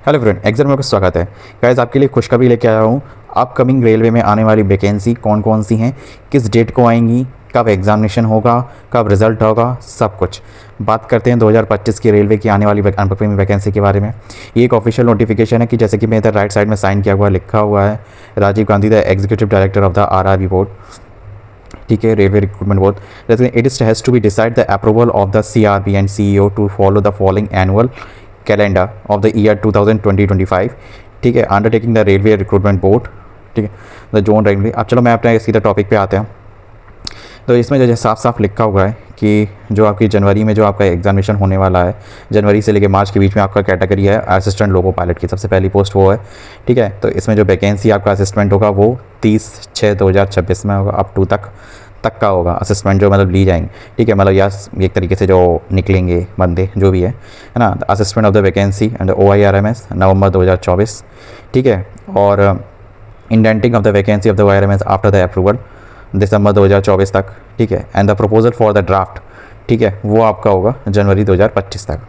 Hello friend, exam में आपका स्वागत है। गाइस, आपके लिए खुशखबरी लेके आया हूँ। अपकमिंग रेलवे में आने वाली वैकेंसी कौन कौन सी हैं, किस डेट को आएंगी, कब एग्जामिनेशन होगा, कब रिजल्ट होगा, सब कुछ बात करते हैं 2025 की रेलवे की आने वाली अपकमिंग वैकेंसी के बारे में। ये एक ऑफिशियल नोटिफिकेशन है कि जैसे कि मैं इधर राइट साइड में साइन किया हुआ लिखा हुआ है, Rajiv Gandhi the executive director of the RRB board, ठीक है, रेलवे रिक्रूटमेंट बोर्ड। जैसे it has to be decide the approval of the CRB and CEO to follow the following annual calendar of the year 2020-25, ठीक है, undertaking the railway recruitment board, ठीक है, the zone railway. अब चलो मैं अपने सीधा टॉपिक पे आते हैं। तो इसमें जो साफ साफ लिखा हुआ है कि जो आपकी जनवरी में जो आपका एग्जामिनेशन होने वाला है, जनवरी से लेकर मार्च के बीच में आपका कैटेगरी है असिस्टेंट लोको पायलट की, सबसे पहली पोस्ट वो है, ठीक है। तो इसमें जो वैकेंसी आपका असिस्टेंट होगा वो 30/6/2026 में होगा, अप टू तक का होगा असिस्टेंट जो मतलब ली जाएंगे, ठीक है, मतलब या एक तरीके से जो निकलेंगे बंदे जो भी है ना। Assistant of the vacancy and OIRMS November 2024, ठीक है। और indenting of the vacancy of the OIRMS after the approval December 2024 तक, ठीक है। And the proposal for the draft, ठीक है, वो आपका होगा जनवरी 2025 तक।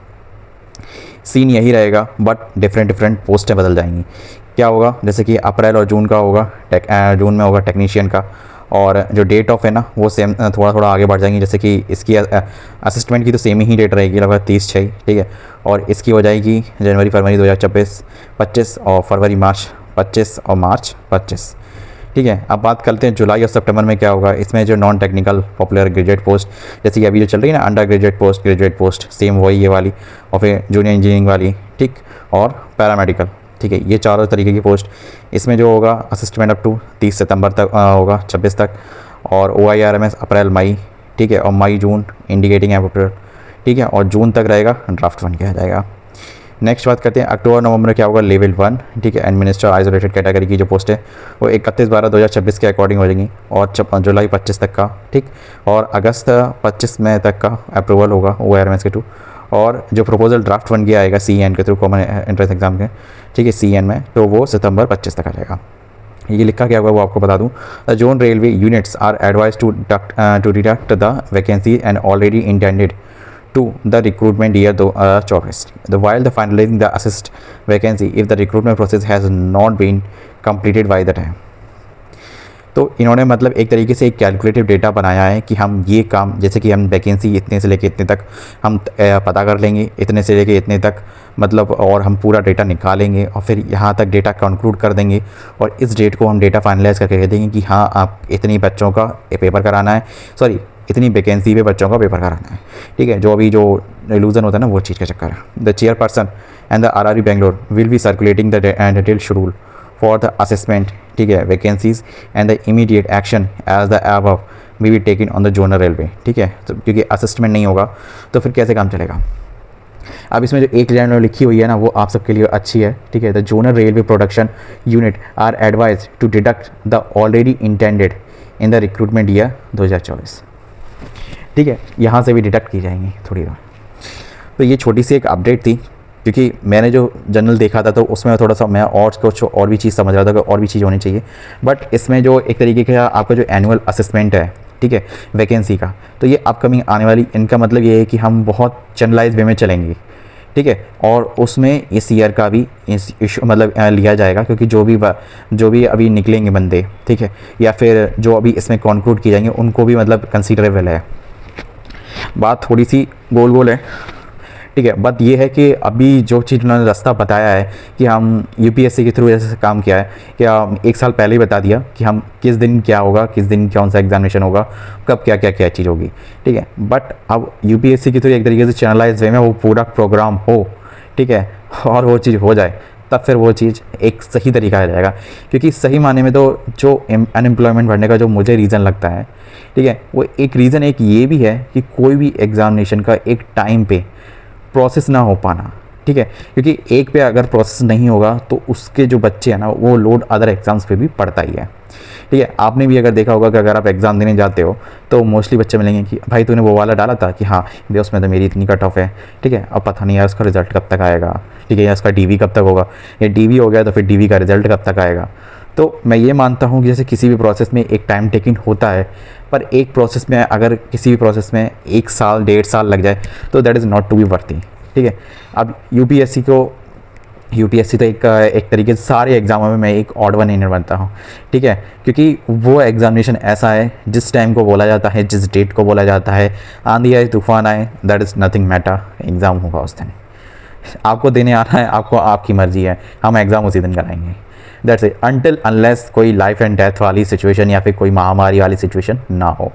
सीन यही रहेगा बट डिफरेंट पोस्टें बदल जाएंगी। क्या होगा, जैसे कि अप्रैल और जून का होगा, जून में होगा टेक्नीशियन का, और जो डेट ऑफ है ना वो सेम थोड़ा आगे बढ़ जाएंगी। जैसे कि इसकी असिस्टेंट की तो सेम ही डेट रहेगी लगभग 30/6, ठीक है, और इसकी हो जाएगी जनवरी फरवरी 2025, और फरवरी मार्च 25 और मार्च 25, ठीक है। अब बात करते हैं जुलाई और सितंबर में क्या होगा। इसमें जो non technical popular graduate post, जैसे कि अभी जो चल रही है ना अंडर ग्रेजुएट पोस्ट सेम वही ये वाली, और फिर जूनियर इंजीनियरिंग वाली, ठीक, और पैरामेडिकल, ठीक है, ये चारों तरीके की पोस्ट। इसमें जो होगा असिस्टेंट अप टू 30 सितंबर तक होगा 26 तक, और OIRMS अप्रैल मई, ठीक है, और मई जून इंडिकेटिंग अप्रैल, ठीक है, और जून तक रहेगा, ड्राफ्ट 1 किया जाएगा। नेक्स्ट बात करते हैं अक्टूबर नवंबर में क्या होगा, लेवल 1, ठीक है, एडमिनिस्टर आइसोलेटेड कैटेगरी की जो पोस्ट है वो 31/12/2026 के अकॉर्डिंग हो जाएंगी, और जुलाई 25 तक का, ठीक, और अगस्त 25 मई तक का अप्रूवल होगा OIRMS के 2, और जो प्रपोजल ड्राफ्ट 1 किया आएगा CN के थ्रू, कॉमन एंट्रेंस एग्जाम के, ठीक है, CN में, तो वो सितंबर 25 तक आ जाएगा। ये लिखा क्या होगा वो आपको बता दूं। The zone railway units are advise to deduct the vacancy and already intended to the recruitment year 2024, while the finalizing the assist vacancy if the recruitment process has not been completed by the time। तो इन्होंने मतलब एक तरीके से एक calculative data बनाया है कि हम ये काम, जैसे कि हम वैकेंसी इतने से लेके इतने तक हम पता कर लेंगे, इतने से लेके इतने तक मतलब, और हम पूरा डेटा निकालेंगे और फिर यहाँ तक डेटा कंक्लूड कर देंगे, और इस डेट को हम डेटा फाइनलाइज करके कह देंगे कि हाँ आप इतनी बच्चों का पेपर कराना है, सॉरी इतनी वैकेंसी पे बच्चों का पेपर कराना है, ठीक है। जो अभी जो इल्यूजन होता है ना वो चीज़ का चक्कर है। The chairperson and the RRB Bangalore will be circulating the detail schedule for the assessment, ठीक है, vacancies and the immediate action as the above may be taken on the zonal railway, ठीक है। तो क्योंकि असिस्टमेंट नहीं होगा तो फिर कैसे काम चलेगा। अब इसमें जो एक लाइन लिखी हुई है ना वो आप सबके लिए अच्छी है, ठीक है। The zonal railway production unit are advise to deduct the already intended in the recruitment year 2024, ठीक है, यहाँ से भी डिडक्ट की जाएंगी थोड़ी देर। तो ये छोटी सी एक अपडेट थी, क्योंकि मैंने जो जनरल देखा था तो उसमें थोड़ा सा मैं और कुछ और भी चीज़ समझ रहा था कि और भी चीज़ होनी चाहिए, बट इसमें जो एक तरीके का आपका जो एनुअल असेसमेंट है, ठीक है, वैकेंसी का, तो ये अपकमिंग आने वाली, इनका मतलब ये है कि हम बहुत जनरलाइज वे में चलेंगे, ठीक है, और उसमें इस ईयर का भी इस इशू मतलब लिया जाएगा, क्योंकि जो भी अभी निकलेंगे बंदे, ठीक है, या फिर जो अभी इसमें कंक्लूड किए जाएंगे उनको भी मतलब कंसीडरेबल है। बात थोड़ी सी गोल है, ठीक है, बात ये है कि अभी जो चीज़ उन्होंने रास्ता बताया है कि हम UPSC के थ्रू जैसे काम किया है, क्या 1 साल पहले ही बता दिया कि हम किस दिन क्या होगा, किस दिन कौन सा एग्जामिनेशन होगा, कब क्या चीज़ होगी, ठीक है। बट अब UPSC के थ्रू एक तरीके से चैनलाइज वे में वो पूरा प्रोग्राम हो, ठीक है, और वो चीज़ हो जाए, तब फिर वो चीज़ एक सही तरीका आ जाएगा। क्योंकि सही माने में तो जो अनएम्प्लॉयमेंट बढ़ने का जो मुझे रीज़न लगता है, ठीक है, वो एक रीज़न एक ये भी है कि कोई भी एग्ज़ामिनेशन का एक टाइम पे प्रोसेस ना हो पाना, ठीक है, क्योंकि एक पे अगर प्रोसेस नहीं होगा तो उसके जो बच्चे हैं ना वो लोड अदर एग्ज़ाम्स पे भी पड़ता ही है, ठीक है। आपने भी अगर देखा होगा कि अगर आप एग्ज़ाम देने जाते हो तो मोस्टली बच्चे मिलेंगे कि भाई तूने वो वाला डाला था कि हाँ भैया उसमें तो मेरी इतनी कट ऑफ है, ठीक है, अब पता नहीं यार उसका रिजल्ट कब तक आएगा, ठीक है, या उसका DV कब तक होगा, या DV हो गया तो फिर DV का रिजल्ट कब तक आएगा। तो मैं ये मानता हूँ कि जैसे किसी भी प्रोसेस में एक टाइम टेकिंग होता है, पर एक प्रोसेस में अगर किसी भी प्रोसेस में 1 साल 1.5 साल लग जाए तो that is not to be worthy, ठीक है। अब UPSC को यूपीएससी तो एक तरीके से सारे एग्ज़ामों में मैं एक ऑड वन विनर बनता हूँ, ठीक है, क्योंकि वो एग्ज़ामिनेशन ऐसा है जिस टाइम को बोला जाता है, जिस डेट को बोला जाता है, आंधी आए तूफान आए, that is nothing matter, exam होगा उस दिन। आपको देने आना है, आपको आपकी मर्ज़ी है, हम एग्ज़ाम उसी दिन कराएंगे। दैट्स इट, अनटिल अनलेस कोई लाइफ एंड डेथ वाली सिचुएशन या फिर कोई महामारी वाली सिचुएशन ना हो,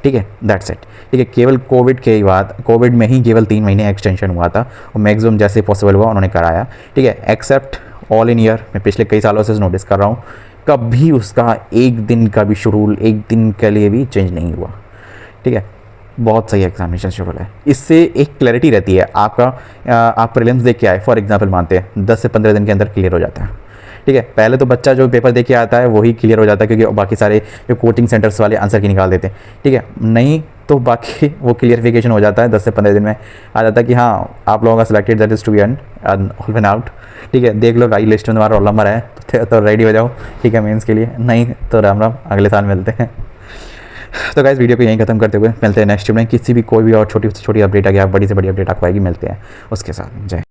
ठीक है, दैट्स इट। ठीक है, केवल कोविड के ही बाद, कोविड में ही केवल 3 महीने एक्सटेंशन हुआ था और मैक्सिमम जैसे पॉसिबल हुआ उन्होंने कराया, ठीक है, एक्सेप्ट ऑल इन ईयर मैं पिछले कई सालों से नोटिस कर रहा हूँ, कभी उसका एक दिन का भी शेड्यूल एक दिन के लिए भी चेंज नहीं हुआ, ठीक है। बहुत सही एग्जामिनेशन शेड्यूल है, इससे एक क्लैरिटी रहती है आपका। आप प्रीलिम्स देख के आए फॉर एग्जांपल, मानते हैं 10 से 15 दिन के अंदर क्लियर हो जाता है, ठीक है। पहले तो बच्चा जो पेपर दे के आता है वही क्लियर हो जाता है, क्योंकि बाकी सारे जो कोचिंग सेंटर्स वाले आंसर की निकाल देते हैं, ठीक है। नहीं तो बाकी वो क्लियरिफिकेशन हो जाता है 10 से 15 दिन में, आ जाता है कि हाँ आप लोगों का selected, that is to be end out, ठीक है। देख लो भाई लिस्ट में तुम्हारा रोल नंबर है तो रेडी हो जाओ, ठीक है, मेंस के लिए। नहीं तो राम राम, अगले साल मिलते हैं। तो गाइस वीडियो को यहीं खत्म करते हुए मिलते हैं नेक्स्ट में, किसी भी कोई भी और छोटी से छोटी अपडेट आ गया, बड़ी से बड़ी अपडेट आपको आएगी, मिलते हैं उसके साथ। जय।